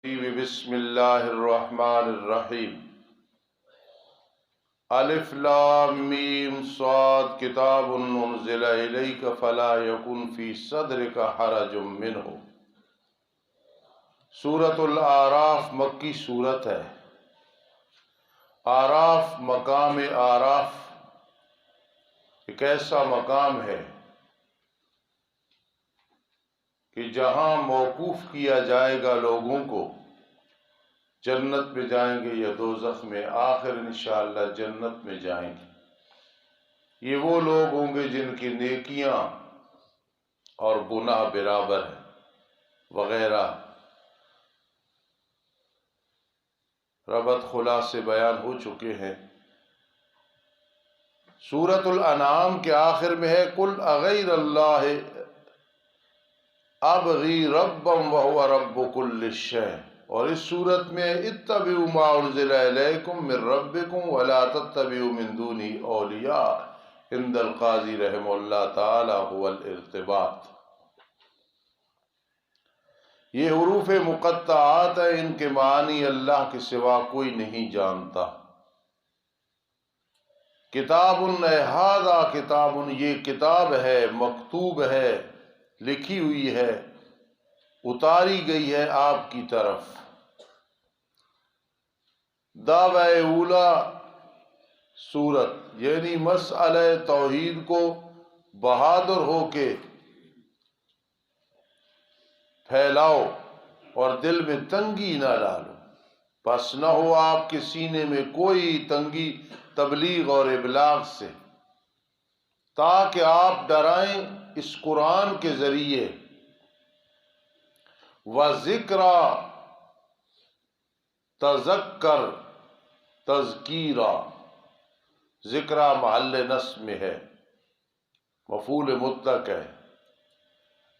بسم اللہ الرحمن الرحیم الف لام میم صاد کتاب انزل الیک فلا یکن فی صدرک حرج منہ۔ سورۃ الاعراف مکی سورت ہے۔ اعراف مقام اعراف ایک ایسا مقام ہے کہ جہاں موقوف کیا جائے گا لوگوں کو، جنت میں جائیں گے یا دوزخ میں، آخر انشاءاللہ جنت میں جائیں گے۔ یہ وہ لوگ ہوں گے جن کی نیکیاں اور گناہ برابر ہیں وغیرہ۔ ربط خلاصے بیان ہو چکے ہیں۔ سورۃ الانعام کے آخر میں ہے قل اغیر اللہ ابغی ربا وہو رب کل شیء، اور اس صورت میں اتبعوا ما انزل الیکم من ربکم ولا تتبعوا من دونہ اولیاء عند القاضی رحمہ اللہ تعالی هو الارتباط۔ یہ حروف مقطعات ہیں، ان کے معنی اللہ کے سوا کوئی نہیں جانتا۔ کتاب ھذا کتاب، یہ کتاب ہے، مکتوب ہے، لکھی ہوئی ہے، اتاری گئی ہے آپ کی طرف۔ دعوی اولا سورت یعنی مسئلہ توحید کو بہادر ہو کے پھیلاؤ اور دل میں تنگی نہ ڈالو، بس نہ ہو آپ کے سینے میں کوئی تنگی تبلیغ اور ابلاغ سے، تاکہ آپ ڈرائیں اس قرآن کے ذریعے۔ وَذِكْرَا تذکر تذکیرہ، ذکرہ محل نصب میں ہے، مفعول مطلق ہے۔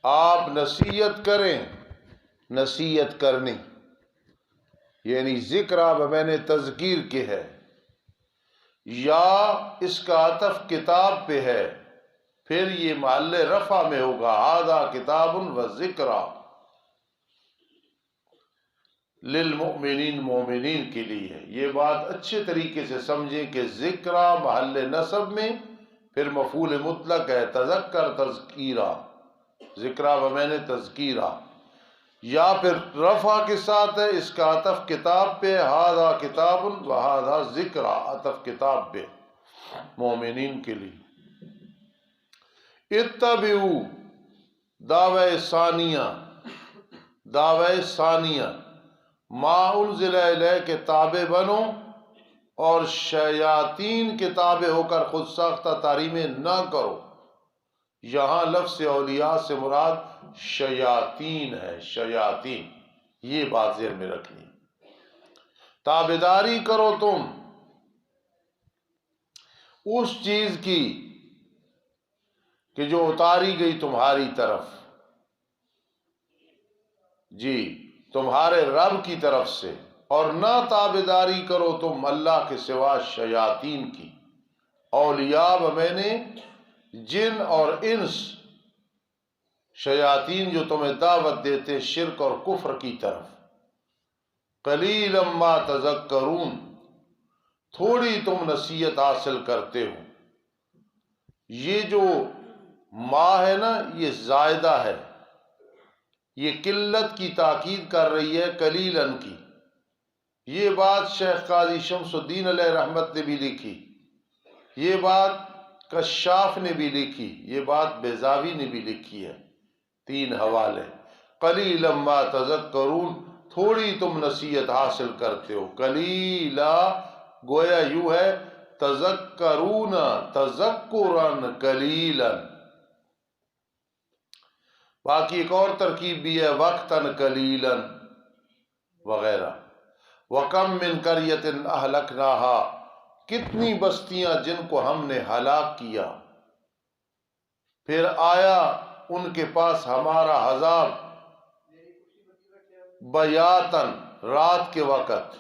آپ نصیحت کریں، نصیحت کرنی یعنی ذکرہ بمعنی تذکیر کے ہے، یا اس کا عطف کتاب پہ ہے، پھر یہ محل رفع میں ہوگا۔ ھذا کتاب وذکرہ للمؤمنین، مومنین کے لیے ہے۔ یہ بات اچھے طریقے سے سمجھیں کہ ذکرہ محل نصب میں، پھر مفعول مطلق ہے، تذکر تذکیرہ، ذکرہ بمعنی تذکیرہ، یا پھر رفع کے ساتھ ہے، اس کا عطف کتاب پہ، ھذا کتاب وھذا ذکرہ، عطف کتاب پہ، مومنین کے لیے۔ اتبعوا دعوی ثانیہ، دعوی ثانیہ ما انزل الیک، تابع بنو اور شیاطین کے تابع ہو کر خود ساختہ تعریمیں نہ کرو۔ یہاں لفظ اولیاء سے مراد شیاطین ہے، شیاطین، یہ بات ذہن میں رکھنی۔ تابعداری کرو تم اس چیز کی کہ جو اتاری گئی تمہاری طرف، جی تمہارے رب کی طرف سے، اور نہ تابعداری کرو تم اللہ کے سوا شیاطین کی۔ اولیاء بمعنی جن اور انس، شیاطین جو تمہیں دعوت دیتے شرک اور کفر کی طرف۔ قلیلا ما تذکرون، تھوڑی تم نصیحت حاصل کرتے ہو۔ یہ جو ما ہے نا، یہ زائدہ ہے، یہ قلت کی تاکید کر رہی ہے، قلیلاً کی۔ یہ بات شیخ قاضی شمس الدین علیہ رحمت نے بھی لکھی، یہ بات کشاف نے بھی لکھی، یہ بات بیضاوی نے بھی لکھی ہے، 3 حوالے۔ قلیلا ما تذکرون، تھوڑی تم نصیحت حاصل کرتے ہو۔ قلیلا گویا یوں ہے تذکرون تذکرا قلیلا۔ باقی ایک اور ترکیب بھی ہے، وقتاً قلیلا وغیرہ۔ وَكَم مِّن قَرْيَةٍ أَهْلَكْنَاهَا، کتنی بستیاں جن کو ہم نے ہلاک کیا، پھر آیا ان کے پاس ہمارا عذاب بیاتاً، رات کے وقت،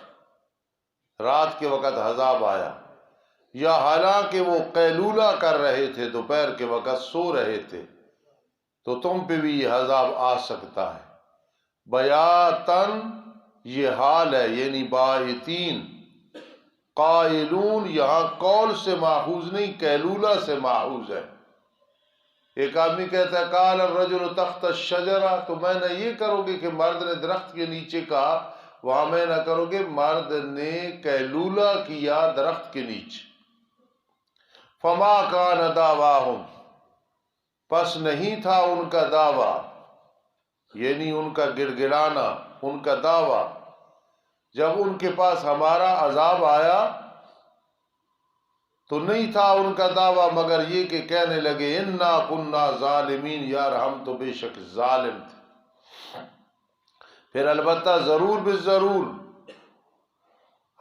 رات کے وقت عذاب آیا، یا حالانکہ وہ قیلولہ کر رہے تھے، دوپہر کے وقت سو رہے تھے، تو تم پہ بھی یہ عذاب آ سکتا ہے۔ بیاتاً یہ حال ہے، یعنی باہتین. قائلون یہاں قول سے ماخوذ نہیں، قیلولہ سے ماخوذ ہے. ایک آدمی کہتا ہے قال الرجل تحت الشجرہ، تو میں نہ یہ کرو گے کہ مرد نے درخت کے نیچے کہا، وہاں میں نہ کرو گے مرد نے قیلولہ کیا درخت کے نیچے. فما کان دعواہم، پس نہیں تھا ان کا دعویٰ، یعنی ان کا گڑ گڑانا، ان کا دعویٰ جب ان کے پاس ہمارا عذاب آیا تو نہیں تھا ان کا دعویٰ مگر یہ کہ کہنے لگے انا کننا ظالمین، یار ہم تو بے شک ظالم تھے. پھر البتہ ضرور بالضرور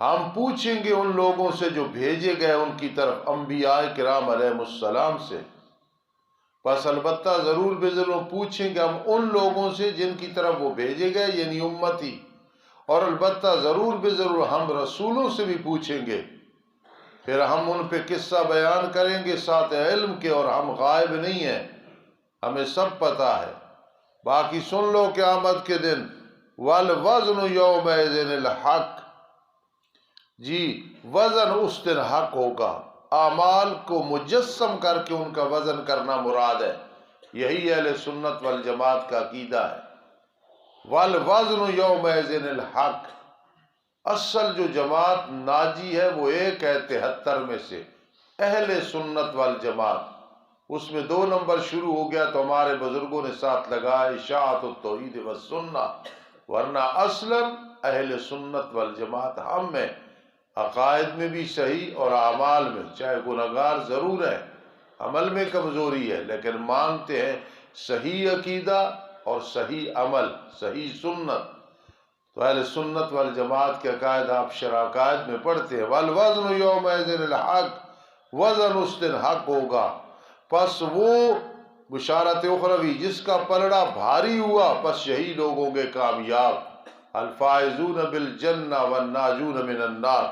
ہم پوچھیں گے ان لوگوں سے جو بھیجے گئے ان کی طرف، انبیاء کرام علیہ السلام سے. بس البتہ ضرور بالضرور پوچھیں گے ہم ان لوگوں سے جن کی طرف وہ بھیجے گئے، یعنی امتی. اور البتہ ضرور بالضرور ہم رسولوں سے بھی پوچھیں گے. پھر ہم ان پہ قصہ بیان کریں گے ساتھ علم کے، اور ہم غائب نہیں ہیں، ہمیں سب پتہ ہے. باقی سن لو قیامت کے دن والوزن یومئذ الحق، جی وزن اس دن حق ہوگا. اعمال کو مجسم کر کے ان کا وزن کرنا مراد ہے. یہی اہل سنت والجماعت کا عقیدہ ہے. والوزن یومئذ الحق، اصل جو جماعت ناجی ہے وہ ایک ہے 73 میں سے، اہل سنت والجماعت. اس میں 2 نمبر شروع ہو گیا تو ہمارے بزرگوں نے ساتھ لگایا اشاعت التوحید والسنہ، ورنہ اصلا اہل سنت والجماعت ہم میں، عقائد میں بھی صحیح اور اعمال میں، چاہے گناہگار ضرور ہے، عمل میں کمزوری ہے، لیکن مانتے ہیں صحیح عقیدہ اور صحیح عمل، صحیح سنت. تو اہل سنت والجماعت کے عقائد آپ شرعقائد میں پڑھتے ہیں. والوزن یومئذ الحق، وزن اس دن حق ہوگا. پس وہ بشارت اخروی، جس کا پلڑا بھاری ہوا پس یہی لوگ ہوں گے کامیاب. الفائزون بالجنہ والناجون من النار.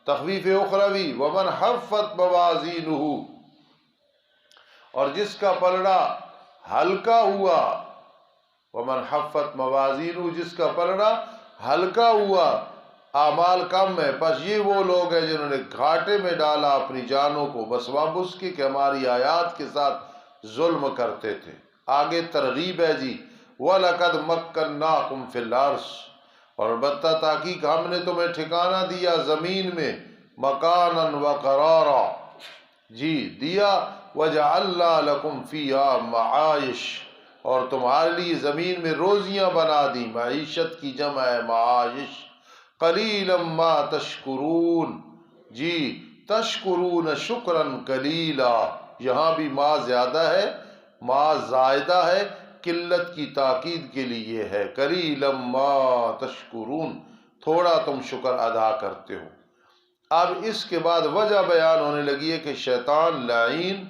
تخویف اخروی ومن حفت موازینہ، اور جس کا پلڑا ہلکا ہوا، ومن حفت موازینہ، جس کا پلڑا ہلکا ہوا، اعمال کم ہے، بس یہ وہ لوگ ہیں جنہوں نے گھاٹے میں ڈالا اپنی جانوں کو بسبب اس کی کہ ہماری آیات کے ساتھ ظلم کرتے تھے. آگے ترغیب ہے جی وَلَقَدْ مَكَّنَّاكُمْ فِي الْأَرْضِ، اور البتہ تحقیق ہم نے تمہیں ٹھکانہ دیا زمین میں، مکاناً وقرارا، جی دیا، وَجَعَلْنَا لَكُمْ فِيهَا مَعَائِشَ، اور تمہارے لیے زمین میں روزیاں بنا دی. معیشت کی جمع ہے معائش. قلیلا ما تشکرون، جی تشکرون شکرا قلیلا، یہاں بھی ما زیادہ ہے، ما زائدہ ہے، قلت کی تاکید کے لیے ہے. قلیلا ما تشکرون، تھوڑا تم شکر ادا کرتے ہو. اب اس کے بعد وجہ بیان ہونے لگی ہے کہ شیطان لعین،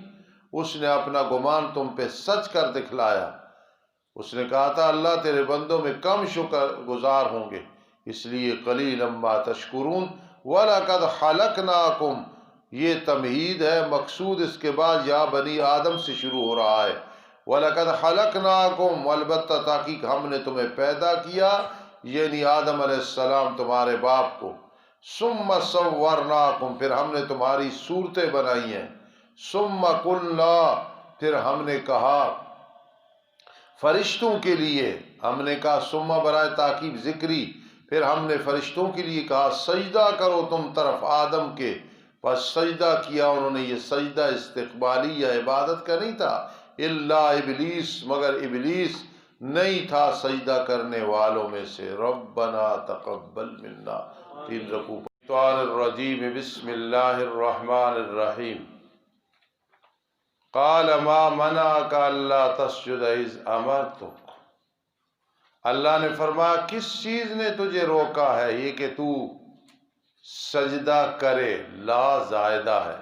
اس نے اپنا گمان تم پہ سچ کر دکھلایا. اس نے کہا تھا اللہ تیرے بندوں میں کم شکر گزار ہوں گے، اس لیے قلیلا ما تشکرون. وَلَقَدْ خَلَقْنَاكُمْ، یہ تمہید ہے، مقصود اس کے بعد یا بنی آدم سے شروع ہو رہا ہے. وَلَقَدْ خَلَقْنَاكُمْ، البتہ تحقیق ہم نے تمہیں پیدا کیا، یعنی آدم علیہ السلام تمہارے باپ کو. ثُمَّ صَوَّرْنَاكُمْ، پھر ہم نے تمہاری صورتیں بنائی ہیں. ثُمَّ قُلْنَا، پھر ہم نے کہا فرشتوں کے لیے، ہم نے کہا ثم برائے تاکید ذکری، پھر ہم نے فرشتوں کے لیے کہا سجدہ کرو تم طرف آدم کے، پس سجدہ کیا انہوں نے. یہ سجدہ استقبالی یا عبادت کا نہیں تھا. الا ابلیس، مگر ابلیس نہیں تھا سجدہ کرنے والوں میں سے. ربنا تقبل منا. 3 رکوع. الشیطان الرجیم، بسم اللہ الرحمن الرحیم. قال ما منعك الا تسجد اذ امرتك، اللہ نے فرمایا کس چیز نے تجھے روکا ہے یہ کہ تو سجدہ کرے، لا زائدہ ہے،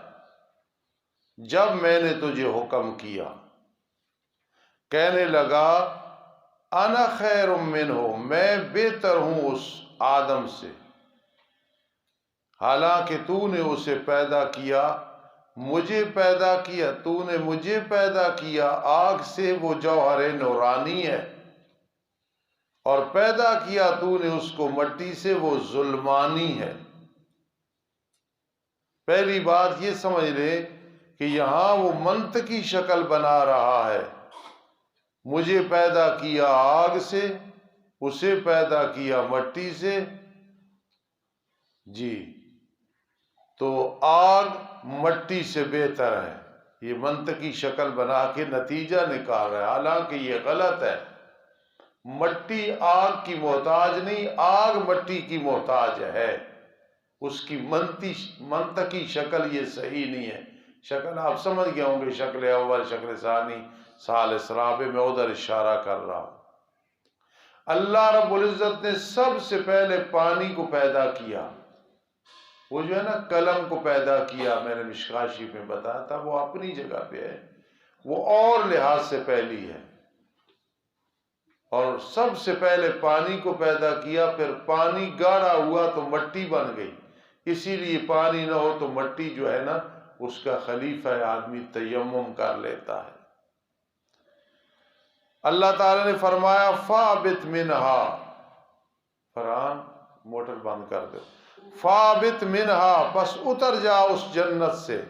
جب میں نے تجھے حکم کیا. کہنے لگا انا خیر منہ، میں بہتر ہوں اس آدم سے، حالانکہ تو نے اسے پیدا کیا، مجھے پیدا کیا، تو نے مجھے پیدا کیا آگ سے، وہ جوہر نورانی ہے، اور پیدا کیا تو نے اس کو مٹی سے، وہ ظلمانی ہے۔ پہلی بات یہ سمجھ لے کہ یہاں وہ منطقی شکل بنا رہا ہے، مجھے پیدا کیا آگ سے، اسے پیدا کیا مٹی سے، جی تو آگ مٹی سے بہتر ہے، یہ منطقی شکل بنا کے نتیجہ نکال رہا ہے، حالانکہ یہ غلط ہے۔ مٹی آگ کی محتاج نہیں، آگ مٹی کی محتاج ہے، اس کی منطقی شکل یہ صحیح نہیں ہے۔ شکل آپ سمجھ گئے ہوں گے، شکل اول، شکل ثانی، ثالث، رابع، میں ادھر اشارہ کر رہا ہوں۔ اللہ رب العزت نے سب سے پہلے پانی کو پیدا کیا، وہ جو ہے نا قلم کو پیدا کیا، میں نے مشکاہ شریف میں بتایا تھا، وہ اپنی جگہ پہ ہے، وہ اور لحاظ سے پہلی ہے۔ اور سب سے پہلے پانی کو پیدا کیا، پھر پانی گاڑھا ہوا تو مٹی بن گئی، اسی لیے پانی نہ ہو تو مٹی جو ہے نا اس کا خلیفہ آدمی تیمم کر لیتا ہے۔ اللہ تعالی نے فرمایا فَابِتْ مِنْهَا، فرحان موٹر بند کر دو، فَابِتْ مِنْهَا، پس اتر جا اس جنت سے،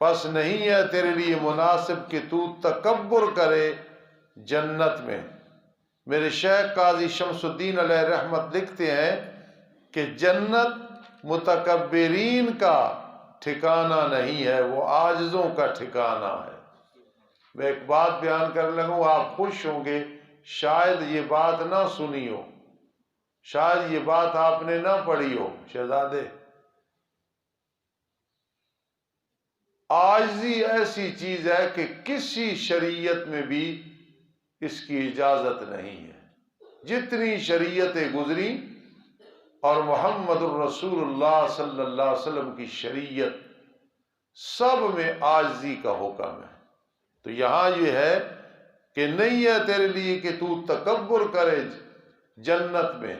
پس نہیں ہے تیرے لیے مناسب کہ تو تکبر کرے جنت میں۔ میرے شیخ قاضی شمس الدین علیہ رحمت لکھتے ہیں کہ جنت متکبرین کا ٹھکانہ نہیں ہے، وہ عاجزوں کا ٹھکانہ ہے۔ میں ایک بات بیان کرنے لگوں، آپ خوش ہوں گے، شاید یہ بات نہ سنی ہو، شاید یہ بات آپ نے نہ پڑھی ہو شہزادے۔ عاجزی ایسی چیز ہے کہ کسی شریعت میں بھی اس کی اجازت نہیں ہے، جتنی شریعتیں گزری اور محمد الرسول اللہ صلی اللہ علیہ وسلم کی شریعت، سب میں عاجزی کا حکم ہے۔ تو یہاں یہ ہے کہ نہیں ہے تیرے لیے کہ تو تکبر کرے جنت میں،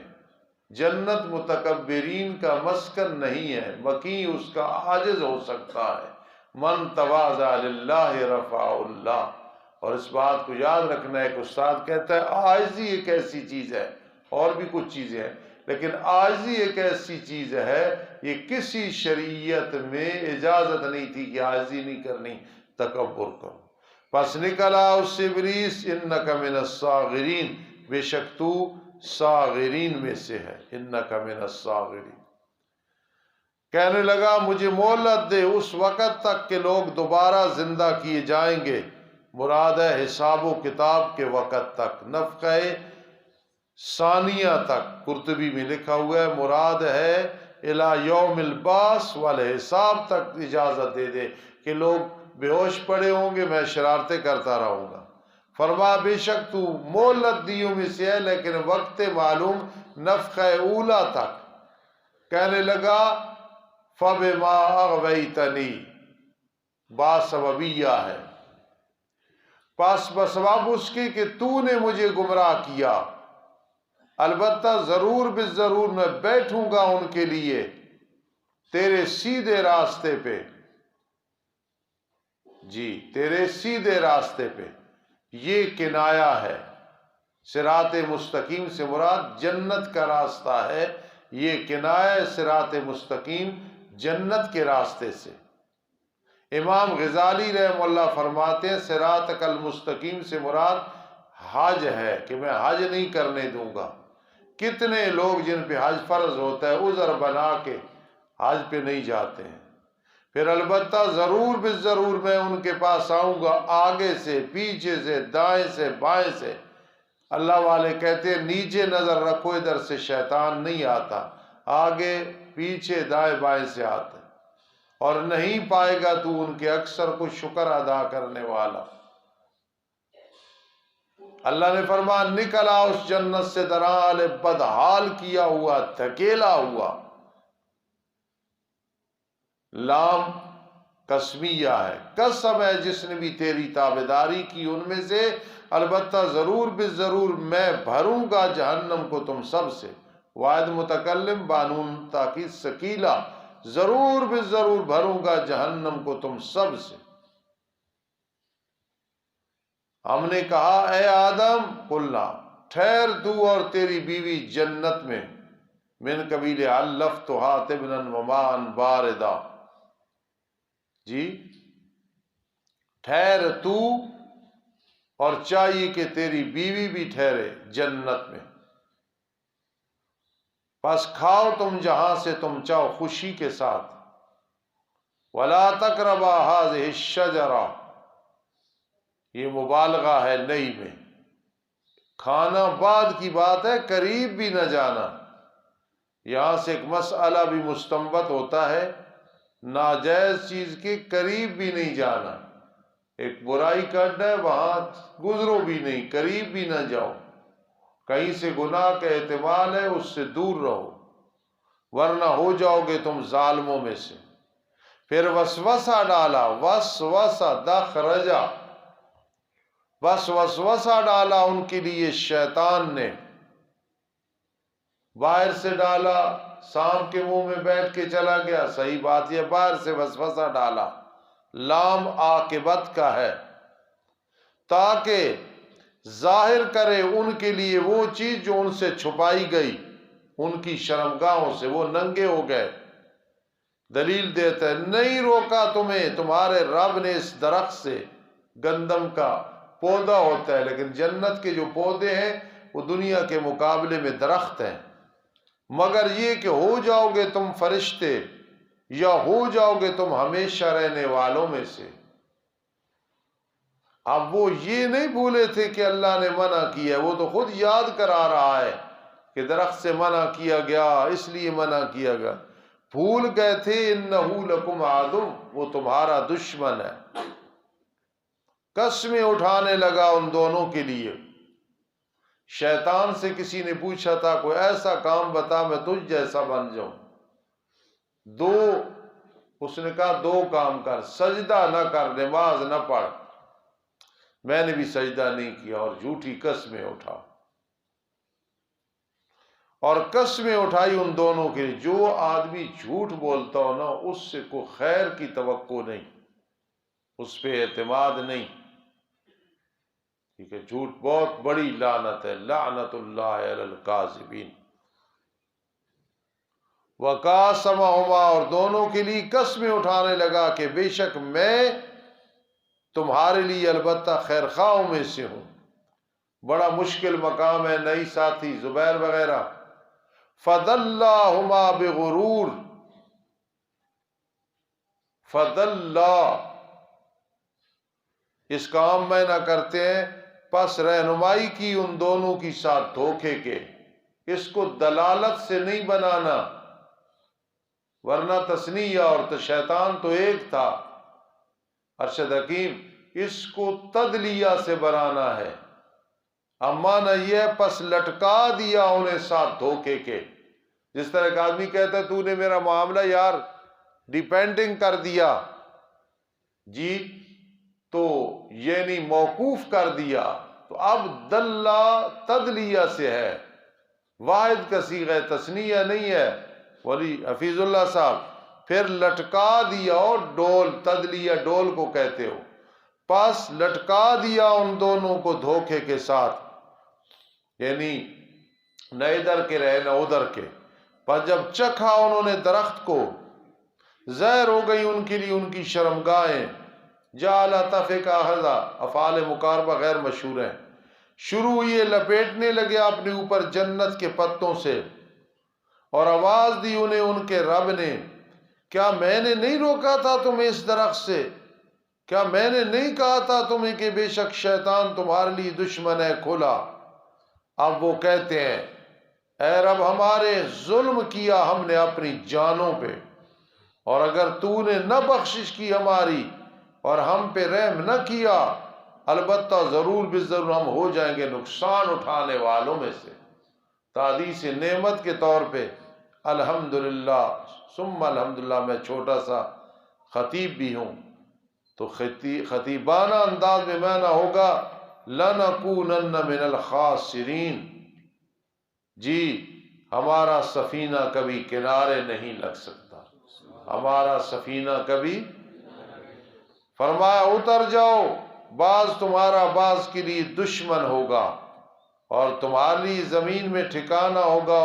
جنت متکبرین کا مسکن نہیں ہے، مکین اس کا عاجز ہو سکتا ہے۔ من تواضع للہ رفعہ اللہ، اور اس بات کو یاد رکھنا ہے کہ استاد کہتا ہے عاجزی ایک ایسی چیز ہے، اور بھی کچھ چیزیں ہیں لیکن عاجزی ایک ایسی چیز ہے، یہ کسی شریعت میں اجازت نہیں تھی کہ عاجزی نہیں کرنی، تکبر کرو۔ پس نکلا اس سے ابلیس، انک من الصاغرین، بے شک تو صاغرین میں سے ہے، انک من الصاغرین۔ کہنے لگا مجھے مہلت دے اس وقت تک کہ لوگ دوبارہ زندہ کیے جائیں گے، مراد ہے حساب و کتاب کے وقت تک، نفخہ ثانیہ تک، قرطبی میں لکھا ہوا ہے مراد ہے الی یوم البعث والحساب تک اجازت دے دے کہ لوگ بے ہوش پڑے ہوں گے، میں شرارتیں کرتا رہوں گا۔ فرما بے شک تو مہلت دیوں میں سے ہے لیکن وقت معلوم، نفخہ اولا تک۔ کہنے لگا فَبِمَا أَغْوَيْتَنِي، با سببیہ ہے، پس بسبب اس کی کہ تو نے مجھے گمراہ کیا، البتہ ضرور بالضرور میں بیٹھوں گا ان کے لیے تیرے سیدھے راستے پہ، جی تیرے سیدھے راستے پہ۔ یہ کنایا ہے، صراط مستقیم سے مراد جنت کا راستہ ہے، یہ کنایا صراط مستقیم جنت کے راستے سے۔ امام غزالی رحمہ اللہ فرماتے ہیں صراط المستقیم سے مراد حج ہے کہ میں حج نہیں کرنے دوں گا۔ کتنے لوگ جن پہ حج فرض ہوتا ہے عذر بنا کے حج پہ نہیں جاتے ہیں، پھر البتہ ضرور بالضرور میں ان کے پاس آؤں گا، آگے سے، پیچھے سے، دائیں سے، بائیں سے۔ اللہ والے کہتے ہیں نیچے نظر رکھو، ادھر سے شیطان نہیں آتا، آگے پیچھے دائیں بائیں سے آتا ہے، اور نہیں پائے گا تو ان کے اکثر کو شکر ادا کرنے والا۔ اللہ نے فرمایا نکلا اس جنت سے درحال بدحال کیا ہوا، دھکیلا ہوا۔ لام قسمیہ ہے، قسم ہے جس نے بھی تیری تابعداری کی ان میں سے، البتہ ضرور بالضرور میں بھروں گا جہنم کو تم سب سے۔ واحد متکلم بانون تاکید ثقیلہ، ضرور بالضرور بھروں گا جہنم کو تم سب سے۔ ہم نے کہا اے آدم قلنا، ٹھہر تو اور تیری بیوی جنت میں، من قبیل علفتھا طبلا وماء باردا، جی ٹھہر تو اور چاہیے کہ تیری بیوی بھی ٹھہرے جنت میں، پس کھاؤ تم جہاں سے تم چاہو خوشی کے ساتھ، ولا تقربا هذه الشجرہ، یہ مبالغہ ہے نئی میں، کھانا بعد کی بات ہے، قریب بھی نہ جانا۔ یہاں سے ایک مسئلہ بھی مستنبط ہوتا ہے، ناجائز چیز کے قریب بھی نہیں جانا، ایک برائی کرنا ہے وہاں گزرو بھی نہیں، قریب بھی نہ جاؤ، کہیں سے گناہ کا احتمال ہے اس سے دور رہو، ورنہ ہو جاؤ گے تم ظالموں میں سے۔ پھر وسوسہ ڈالا، وسوسہ دخرجا، بس وسوسہ ڈالا ان کے لیے شیطان نے، باہر سے ڈالا، سانپ کے منہ میں بیٹھ کے چلا گیا، صحیح بات یہ باہر سے وسوسہ ڈالا، لام عاقبت کا ہے، تاکہ ظاہر کرے ان کے لیے وہ چیز جو ان سے چھپائی گئی، ان کی شرمگاہوں سے، وہ ننگے ہو گئے۔ دلیل دیتا ہے نہیں روکا تمہیں تمہارے رب نے اس درخت سے، گندم کا پودا ہوتا ہے لیکن جنت کے جو پودے ہیں وہ دنیا کے مقابلے میں درخت ہیں، مگر یہ کہ ہو جاؤ گے تم فرشتے یا ہو جاؤ گے تم ہمیشہ رہنے والوں میں سے۔ اب وہ یہ نہیں بھولے تھے کہ اللہ نے منع کیا، وہ تو خود یاد کرا رہا ہے کہ درخت سے منع کیا گیا، اس لیے منع کیا گیا، بھول گئے تھے انہ لکم عدو، وہ تمہارا دشمن ہے۔ قسمیں اٹھانے لگا ان دونوں کے لیے۔ شیطان سے کسی نے پوچھا تھا کوئی ایسا کام بتا میں تجھ جیسا بن جاؤں، اس نے کہا دو کام کر، سجدہ نہ کر، نماز نہ پڑھ۔ میں نے بھی سجدہ نہیں کیا اور جھوٹی قسمیں اٹھا، اور قسمیں اٹھائی ان دونوں کے لیے۔ جو آدمی جھوٹ بولتا ہو نا اس سے کوئی خیر کی توقع نہیں، اس پہ اعتماد نہیں، ٹھیک ہے، جھوٹ بہت بڑی لعنت ہے، لعنت اللہ علی الکاذبین۔ وقاسمہما، اور دونوں کے لیے قسمیں اٹھانے لگا کہ بے شک میں تمہارے لیے البتہ خیر خواہوں میں سے ہوں۔ بڑا مشکل مقام ہے، نئی ساتھی زبیر وغیرہ۔ فَدَلَّاهُمَا بِغُرُورٍ، فَدَلَّا، اس کا عام معنی کرتے ہیں پس رہنمائی کی ان دونوں کی ساتھ دھوکے کے، اس کو دلالت سے نہیں بنانا، ورنہ تثنیہ اور شیطان تو ایک تھا، ارشد حکیم، اس کو تدلیہ سے بنانا ہے۔ اب مانا یہ ہے پس لٹکا دیا انہیں ساتھ دھوکے کے، جس طرح ایک آدمی کہتا ہے تو نے میرا معاملہ یار ڈیپینڈنگ کر دیا، جی تو یعنی موقوف کر دیا، تو اب دلہ تدلیہ سے ہے، واحد کا صیغہ تثنیہ نہیں ہے، ولی حفیظ اللہ صاحب، پھر لٹکا دیا، اور ڈول، تدلیہ ڈول کو کہتے ہو، پس لٹکا دیا ان دونوں کو دھوکے کے ساتھ، یعنی نہ ادھر کے رہے نہ ادھر کے۔ پر جب چکھا انہوں نے درخت کو، ظاہر ہو گئی ان کے لیے ان کی شرمگاہیں، جعل تفکا ہذا، افعال مقاربہ غیر مشہور ہیں، شروع یہ لپیٹنے لگے اپنے اوپر جنت کے پتوں سے، اور آواز دی انہیں ان کے رب نے، کیا میں نے نہیں روکا تھا تمہیں اس درخت سے؟ کیا میں نے نہیں کہا تھا تمہیں کہ بے شک شیطان تمہارے لیے دشمن ہے کھلا؟ اب وہ کہتے ہیں اے رب ہمارے، ظلم کیا ہم نے اپنی جانوں پہ، اور اگر تو نے نہ بخشش کی ہماری اور ہم پہ رحم نہ کیا، البتہ ضرور بالضرور ہم ہو جائیں گے نقصان اٹھانے والوں میں سے۔ تعدیث نعمت کے طور پہ الحمدللہ ثم الحمدللہ، میں چھوٹا سا خطیب بھی ہوں، تو خطیبانہ انداز میں معنی ہوگا لَنَكُونَنَّ مِنَ الْخَاسِرِينَ، جی ہمارا سفینہ کبھی کنارے نہیں لگ سکتا، ہمارا سفینہ کبھی، فرمایا اتر جاؤ، بعض تمہارا بعض کے لیے دشمن ہوگا، اور تمہاری زمین میں ٹھکانہ ہوگا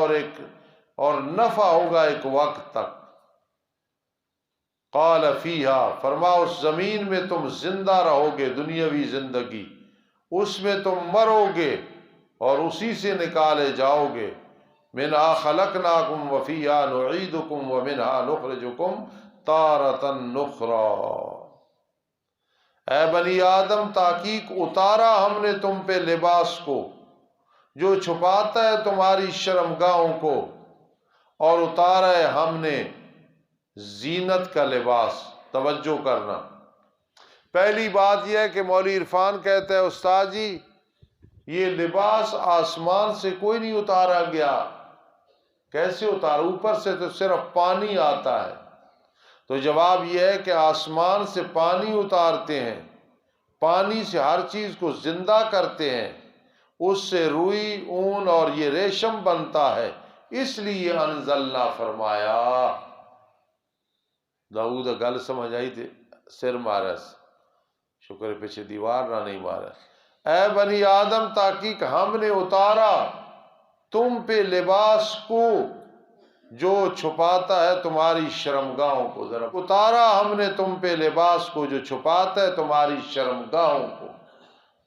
اور نفع ہوگا ایک وقت تک۔ قال فیہا، فرما اس زمین میں تم زندہ رہو گے، دنیاوی زندگی، اس میں تم مرو گے اور اسی سے نکالے جاؤ گے۔ منہا خلقناکم وفیہا نعیدکم ومنہا نخرجکم تارۃ اخری۔ اے بنی آدم، تحقیق اتارا ہم نے تم پہ لباس کو جو چھپاتا ہے تمہاری شرمگاہوں کو، اور اتارا ہے ہم نے زینت کا لباس۔ توجہ کرنا، پہلی بات یہ ہے کہ مولوی عرفان کہتا ہے استاد جی یہ لباس آسمان سے کوئی نہیں اتارا گیا۔ کیسے اتارا؟ اوپر سے تو صرف پانی آتا ہے۔ تو جواب یہ ہے کہ آسمان سے پانی اتارتے ہیں، پانی سے ہر چیز کو زندہ کرتے ہیں، اس سے روئی، اون اور یہ ریشم بنتا ہے، اس لیے انزلنا فرمایا۔ داؤد گل سمجھ آئی تھی؟ سر مارس شکر پیچھے دیوار نہ نہیں مارا۔ اے بنی آدم، تحقیق ہم نے اتارا تم پہ لباس کو جو چھپاتا ہے تمہاری شرمگاہوں کو۔ ذرا اتارا ہم نے تم پہ لباس کو جو چھپاتا ہے تمہاری شرمگاہوں کو۔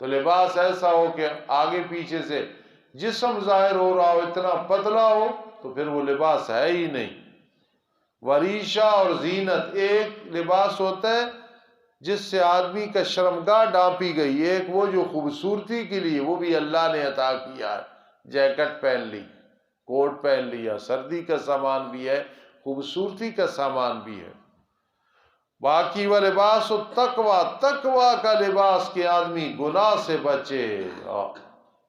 تو لباس ایسا ہو کہ آگے پیچھے سے جسم ظاہر ہو رہا ہو، اتنا پتلا ہو تو پھر وہ لباس ہے ہی نہیں۔ وریشہ اور زینت، ایک لباس ہوتا ہے جس سے آدمی کا شرمگاہ ڈانپی گئی، ایک وہ جو خوبصورتی کے لیے، وہ بھی اللہ نے عطا کیا ہے۔ جیکٹ پہن لی، کوٹ پہن لیا، سردی کا سامان بھی ہے، خوبصورتی کا سامان بھی ہے۔ باقی وہ لباس التقوی، تقوی کا لباس کہ آدمی گناہ سے بچے۔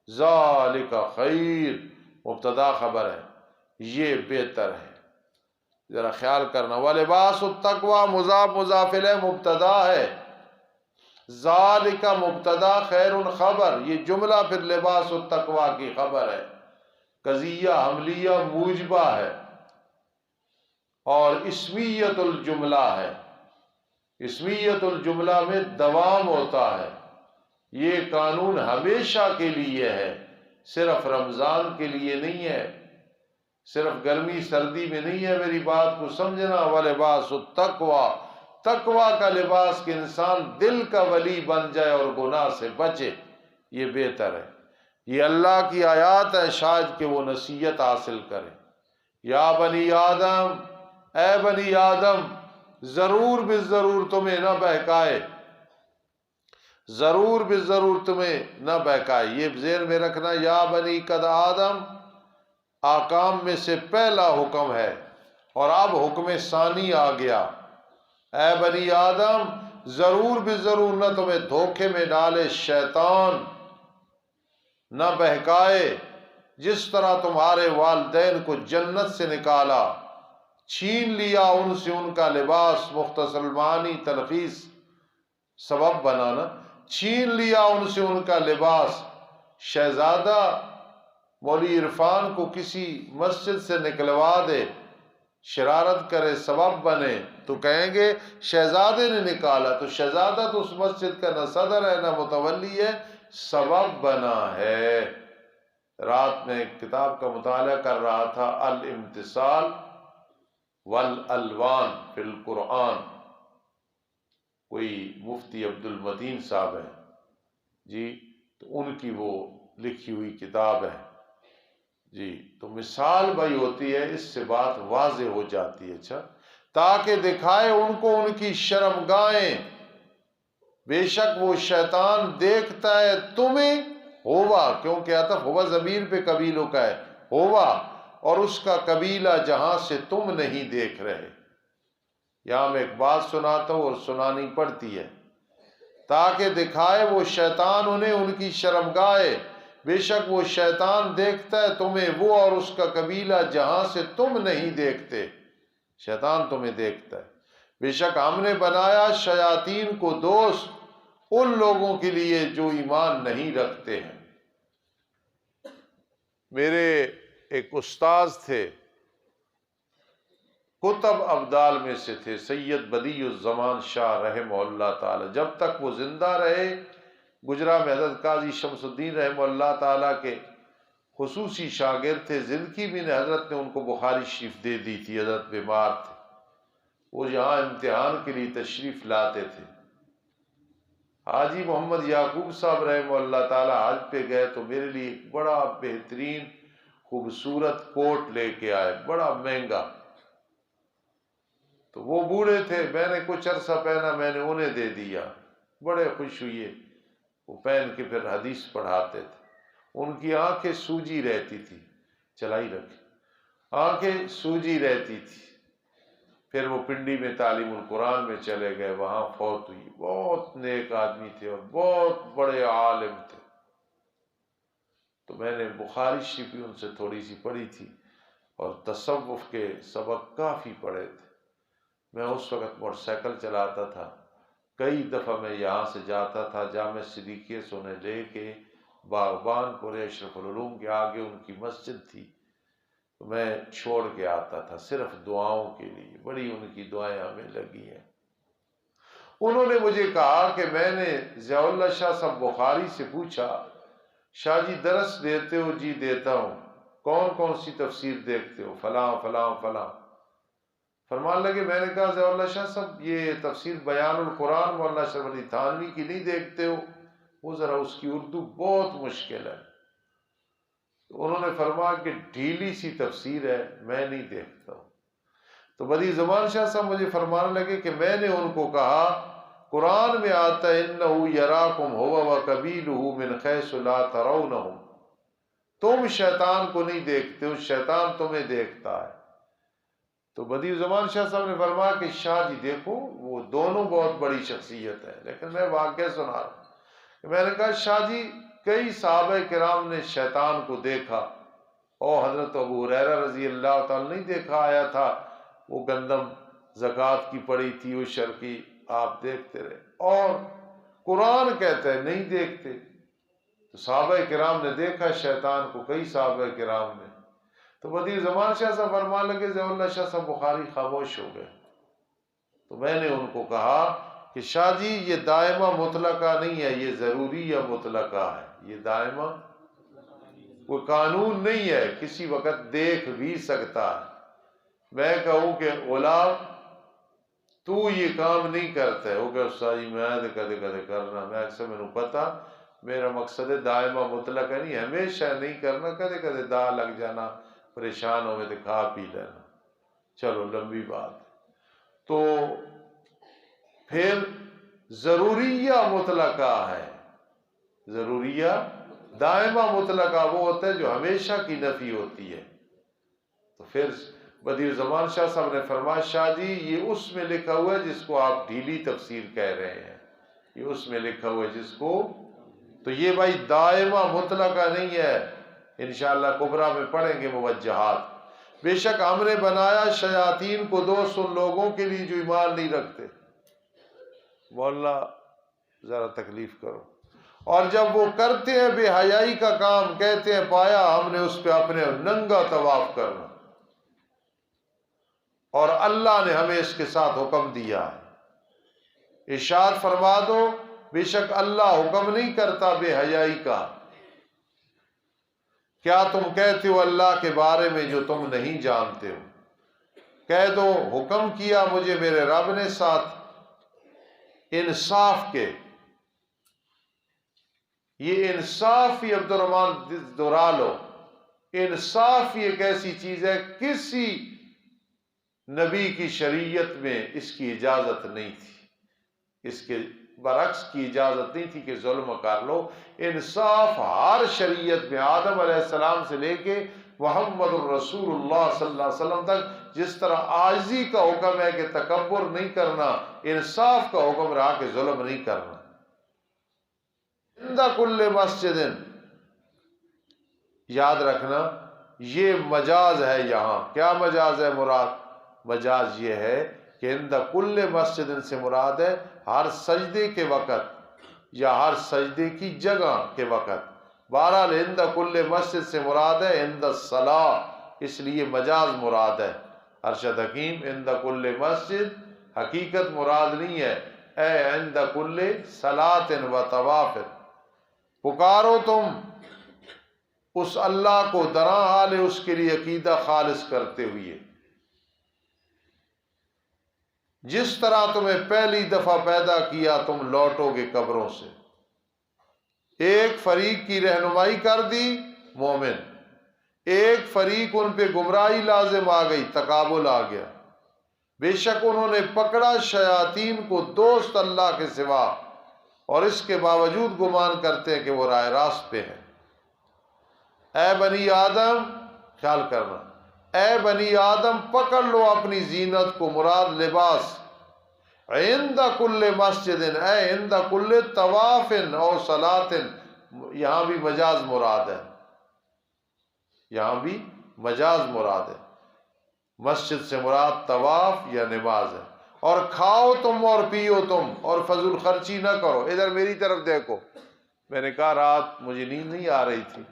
ذالک خیر، مبتدا خبر ہے، یہ بہتر ہے۔ ذرا خیال کرنا، وَلِبَاسُ التَّقْوَى مضاف مضاف الیہ مبتدا ہے، ذالک مبتدا خیر خبر، یہ جملہ پھر لباس التقوی کی خبر ہے، قضیہ حملیہ موجبہ ہے اور اسمیت الجملہ ہے۔ اسمیت الجملہ میں دوام ہوتا ہے، یہ قانون ہمیشہ کے لیے ہے، صرف رمضان کے لیے نہیں ہے، صرف گرمی سردی میں نہیں ہے۔ میری بات کو سمجھنا، وَلِبَاسُ التَّقْوَى، تقوی کا لباس کہ انسان دل کا ولی بن جائے اور گناہ سے بچے، یہ بہتر ہے۔ یہ اللہ کی آیات ہے، شاید کہ وہ نصیحت حاصل کرے۔ یا بنی آدم، اے بنی آدم، ضرور بالضرور تمہیں نہ بہکائے، ضرور بالضرور تمہیں نہ بہکائے۔ یہ ذہن میں رکھنا، یا بنی قد آدم آکام میں سے پہلا حکم ہے اور اب حکم ثانی آ گیا۔ اے بنی آدم، ضرور بالضرور نہ تمہیں دھوکے میں ڈالے شیطان، نہ بہکائے، جس طرح تمہارے والدین کو جنت سے نکالا، چھین لیا ان سے ان کا لباس، مختصر المعانی تلخیص سبب بنانا، چھین لیا ان سے ان کا لباس۔ شہزادہ مولوی عرفان کو کسی مسجد سے نکلوا دے، شرارت کرے، سبب بنے، تو کہیں گے شہزادے نے نکالا، تو شہزادہ تو اس مسجد کا نہ صدر ہے نہ متولی ہے، سبب بنا ہے۔ رات میں ایک کتاب کا مطالعہ کر رہا تھا، الامتثال والالوان فی القرآن، کوئی مفتی عبد المتین صاحب ہیں جی، تو ان کی وہ لکھی ہوئی کتاب ہے جی، تو مثال بھائی ہوتی ہے، اس سے بات واضح ہو جاتی ہے۔ اچھا، تاکہ دکھائے ان کو ان کی شرمگاہیں، بے شک وہ شیطان دیکھتا ہے تمہیں، ہوا، کیونکہ عطف ہوا ضمیر پہ قبیلوں کا ہے، ہوا، اور اس کا قبیلہ جہاں سے تم نہیں دیکھ رہے۔ یہاں میں ایک بات سناتا ہوں اور سنانی پڑتی ہے، تاکہ دکھائے وہ شیطان انہیں ان کی شرمگاہیں، بے شک وہ شیطان دیکھتا ہے تمہیں، وہ اور اس کا قبیلہ جہاں سے تم نہیں دیکھتے۔ شیطان تمہیں دیکھتا ہے۔ بے شک ہم نے بنایا شیاطین کو دوست ان لوگوں کے لیے جو ایمان نہیں رکھتے ہیں۔ میرے ایک استاذ تھے، کتب ابدال میں سے تھے، سید بدیع الزمان شاہ رحمہ اللہ تعالی، جب تک وہ زندہ رہے، گجرا میں حضرت قاضی شمس الدین رحمہ اللہ تعالی کے خصوصی شاگرد تھے، زندگی میں حضرت نے ان کو بخاری شریف دے دی تھی، حضرت بیمار تھے، وہ یہاں امتحان کے لیے تشریف لاتے تھے۔ حاجی محمد یعقوب صاحب رحمہ اللہ تعالی حج پہ گئے تو میرے لیے ایک بڑا بہترین خوبصورت کوٹ لے کے آئے، بڑا مہنگا۔ تو وہ بوڑھے تھے، میں نے کچھ عرصہ پہنا، میں نے انہیں دے دیا، بڑے خوش ہوئے، وہ پہن کے پھر حدیث پڑھاتے تھے۔ ان کی آنکھیں سوجی رہتی تھی، چلائی رکھے، آنکھیں سوجی رہتی تھی۔ پھر وہ پنڈی میں تعلیم القرآن میں چلے گئے، وہاں فوت ہوئی۔ بہت نیک آدمی تھے اور بہت بڑے عالم تھے۔ تو میں نے بخاری شریف بھی ان سے تھوڑی سی پڑھی تھی اور تصوف کے سبق کافی پڑھے تھے۔ میں اس وقت موٹر سائیکل چلاتا تھا، کئی دفعہ میں یہاں سے جاتا تھا جامع صدیقیہ سے انہیں لے کے باغبان پور اشرف العلوم کے آگے ان کی مسجد تھی، تو میں چھوڑ کے آتا تھا صرف دعاؤں کے لیے۔ بڑی ان کی دعائیں ہمیں لگی ہیں۔ انہوں نے مجھے کہا کہ میں نے ضیاء اللہ شاہ صاحب بخاری سے پوچھا، شاہ جی درس دیتے ہو؟ جی دیتا ہوں۔ کون کون سی تفسیر دیکھتے ہو؟ فلاں فلاں فلاں۔ فرمان لگے، میں نے کہا ضیاء اللہ شاہ صاحب یہ تفسیر بیان القرآن مولانا اشرف علی تھانوی کی نہیں دیکھتے ہو؟ وہ ذرا اس کی اردو بہت مشکل ہے۔ تو انہوں نے فرمایا کہ ڈھیلی سی تفسیر ہے، میں نہیں دیکھتا ہوں۔ تو بدیع زمان شاہ صاحب مجھے فرمانے لگے کہ میں نے ان کو کہا قرآن میں آتا ہے انہ یراکم ھو وقبیلہ من حیث لا ترونہم، تم شیطان کو نہیں دیکھتے ہو، شیطان تمہیں دیکھتا ہے۔ تو بدیع زمان شاہ صاحب نے فرمایا کہ شاہ جی دیکھو وہ دونوں بہت بڑی شخصیت ہے، لیکن میں واقعہ سنا رہا ہوں۔ میں نے کہا شاہ جی کئی صحابہ کرام نے شیطان کو دیکھا، اور حضرت ابو ہریرہ رضی اللہ تعالیٰ نہیں دیکھا آیا تھا، وہ گندم زکوٰۃ کی پڑی تھی عشر کی، آپ دیکھتے رہے، اور قرآن کہتا ہے نہیں دیکھتے۔ تو صحابہ کرام نے دیکھا شیطان کو، کئی صحابہ کرام نے۔ تو بدیع زمان شاہ صاحب فرمانے لگے ضیاء اللہ شاہ صاحب بخاری خاموش ہو گئے۔ تو میں نے ان کو کہا کہ شاہ جی یہ دائمہ مطلقہ نہیں ہے، یہ ضروریہ مطلقہ ہے، یہ دائمہ کوئی قانون نہیں ہے، کسی وقت دیکھ بھی سکتا ہے۔ میں کہوں کہ غلام تو یہ کام نہیں کرتا ہے، وہ کہ استاد جی میں کدے کدے کرنا، میں اکثر میں پتا میرا مقصد ہے دائمہ مطلقہ نہیں، ہمیشہ نہیں کرنا، کدے کدے دا لگ جانا، پریشان ہوئے تو کھا پی لینا، چلو لمبی بات۔ تو پھر ضروریہ مطلقہ ہے، ضروریہ دائمہ مطلقہ وہ ہوتا ہے جو ہمیشہ کی نفی ہوتی ہے۔ تو پھر بدیع زمان شاہ صاحب نے فرمایا شاہ جی یہ اس میں لکھا ہوا ہے جس کو آپ ڈھیلی تفسیر کہہ رہے ہیں، یہ اس میں لکھا ہوا ہے جس کو، تو یہ بھائی دائمہ مطلقہ نہیں ہے، انشاءاللہ کبریٰ میں پڑھیں گے موجہات۔ بے شک ہم نے بنایا شیاطین کو دوست ان لوگوں کے لیے جو ایمان نہیں رکھتے۔ مولا ذرا تکلیف کرو، اور جب وہ کرتے ہیں بے حیائی کا کام، کہتے ہیں پایا ہم نے اس پہ اپنے ننگا طواف کرنا، اور اللہ نے ہمیں اس کے ساتھ حکم دیا ہے۔ ارشاد فرما دو بے شک اللہ حکم نہیں کرتا بے حیائی کا۔ کیا تم کہتے ہو اللہ کے بارے میں جو تم نہیں جانتے ہو؟ کہہ دو حکم کیا مجھے میرے رب نے ساتھ انصاف کے۔ یہ انصاف ہی عبد الرحمن دہرا لو، انصاف ہی ایک ایسی چیز ہے کسی نبی کی شریعت میں اس کی اجازت نہیں تھی، اس کے برعکس کی اجازت نہیں تھی کہ ظلم کر لو۔ انصاف ہر شریعت میں آدم علیہ السلام سے لے کے محمد الرسول اللہ صلی اللہ علیہ وسلم تک جس طرح عاجزی کا حکم ہے کہ تکبر نہیں کرنا، انصاف کا حکم رہا کہ ظلم نہیں کرنا۔ عند کل مسجد، یاد رکھنا یہ مجاز ہے، یہاں کیا مجاز ہے مراد؟ مجاز یہ ہے کہ عند کل مسجد سے مراد ہے ہر سجدے کے وقت یا ہر سجدے کی جگہ کے وقت۔ بہرحال عند کل مسجد سے مراد ہے عند الصلاۃ، اس لیے مجاز مراد ہے۔ ارشد حکیم عند کل مسجد حقیقت مراد نہیں ہے، اے عند کل صلاۃ و طواف، پکارو تم اس اللہ کو درا حال اس کے لیے عقیدہ خالص کرتے ہوئے، جس طرح تمہیں پہلی دفعہ پیدا کیا تم لوٹو گے قبروں سے۔ ایک فریق کی رہنمائی کر دی مومن، ایک فریق ان پہ گمراہی لازم آ گئی، تقابل آ گیا۔ بے شک انہوں نے پکڑا شیاطین کو دوست اللہ کے سوا، اور اس کے باوجود گمان کرتے ہیں کہ وہ راہ راست پہ ہیں۔ اے بنی آدم، خیال کرنا، اے بنی آدم پکڑ لو اپنی زینت کو، مراد لباس، عند کل مسجد، اے عند کل طواف او صلاۃ، یہاں بھی مجاز مراد ہے، یہاں بھی مجاز مراد ہے، مسجد سے مراد طواف یا نماز ہے۔ اور کھاؤ تم اور پیو تم اور فضول خرچی نہ کرو۔ ادھر میری طرف دیکھو، میں نے کہا رات مجھے نیند نہیں آ رہی تھی،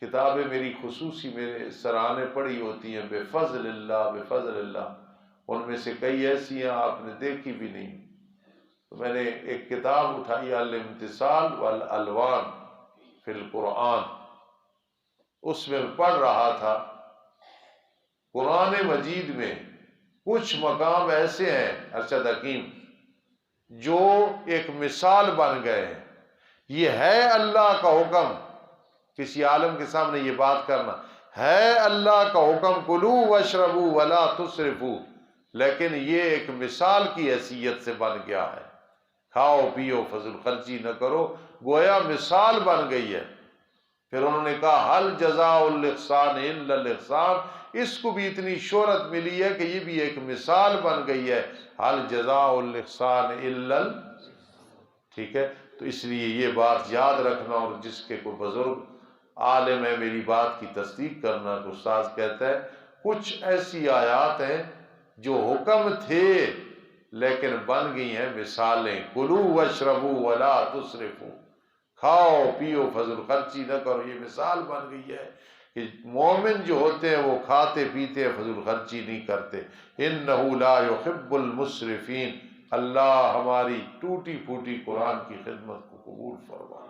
کتابیں میری خصوصی میرے سرانے پڑھی ہوتی ہیں، بے فضل اللہ بے فضل اللہ، ان میں سے کئی ایسی ہیں آپ نے دیکھی بھی نہیں۔ تو میں نے ایک کتاب اٹھائی، الامتثال والالوان فی القرآن، اس میں پڑھ رہا تھا قرآن مجید میں کچھ مقام ایسے ہیں ارشد حکیم جو ایک مثال بن گئے ہیں۔ یہ ہے اللہ کا حکم، کسی عالم کے سامنے یہ بات کرنا ہے اللہ کا حکم، کلوا واشربوا ولا تسرفوا، لیکن یہ ایک مثال کی حیثیت سے بن گیا ہے، کھاؤ پیو فضل خرچی نہ کرو، گویا مثال بن گئی ہے۔ پھر انہوں نے کہا حل جزاء الاحسان الا الاحسان، اس کو بھی اتنی شہرت ملی ہے کہ یہ بھی ایک مثال بن گئی ہے، حل جزاء الاحسان الا ٹھیک ہے۔ تو اس لیے یہ بات یاد رکھنا، اور جس کے کوئی بزرگ عالم ہے میری بات کی تصدیق کرنا، تو استاذ کہتا ہے کچھ ایسی آیات ہیں جو حکم تھے لیکن بن گئی ہیں مثالیں، کلوا واشربوا ولا تسرفوا، کھاؤ پیو فضل خرچی نہ کرو، یہ مثال بن گئی ہے کہ مومن جو ہوتے ہیں وہ کھاتے پیتے ہیں، فضل خرچی نہیں کرتے۔ انہ لا یحب المسرفین، اللہ ہماری ٹوٹی پھوٹی قرآن کی خدمت کو قبول فرما،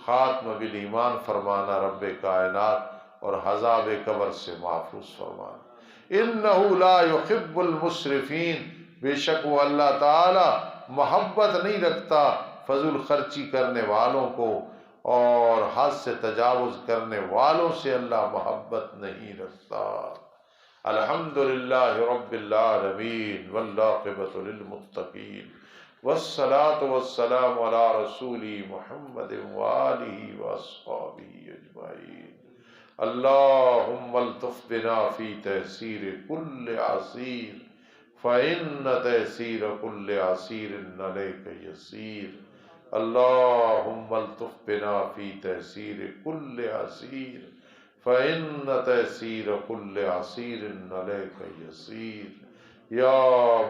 خاتمہ بالایمان فرمانا رب کائنات، اور عذاب قبر سے محفوظ فرمانا۔ انہ لا یحب المسرفین، بے شک وہ اللہ تعالی محبت نہیں رکھتا فضول خرچی کرنے والوں کو، اور حد سے تجاوز کرنے والوں سے اللہ محبت نہیں رکھتا۔ الحمدللہ رب العالمین والعاقبۃ للمتقین، والصلاة والسلام علی رسول محمد وآلہ واصحابہ اجمعین۔ اللہم الطف بنا فی تیسیر کل عسیر، فإن تیسیر کل عسیر علیک یسیر۔ اللہم الطف بنا فی تیسیر کل عسیر، فإن تیسیر کل عسیر علیک یسیر۔ یا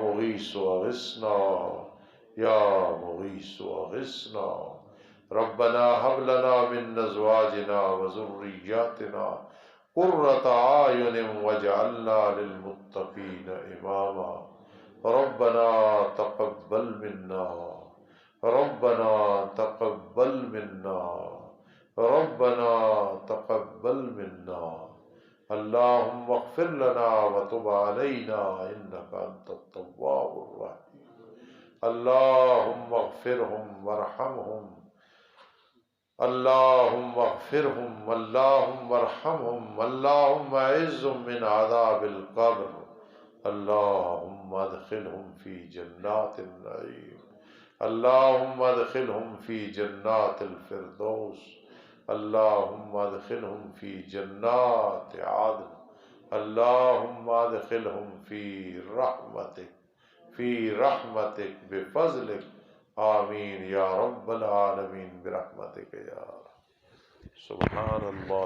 مغیث اغثنا، یا مغیث اغثنا، ربنا هب لنا من ازواجنا وذرياتنا قرة اعین واجعلنا للمتقین اماما۔ ربنا تقبل منا، ربنا تقبل منا، ربنا تقبل منا، اللهم اغفر لنا وتب علينا انك انت التواب الرحيم۔ اللهم اغفرهم وارحمهم، اللهم اغفرهم، اللهم ارحمهم، اللهم اعذهم من عذاب القبر، اللهم ادخلهم في جنات النعيم، اللهم ادخلهم في جنات الفردوس، اللهم ادخلهم في جنات عدن، اللهم ادخلهم في رحمتك بفضلك، آمین یا رب العالمین برحمتک یا رب۔ سبحان اللہ۔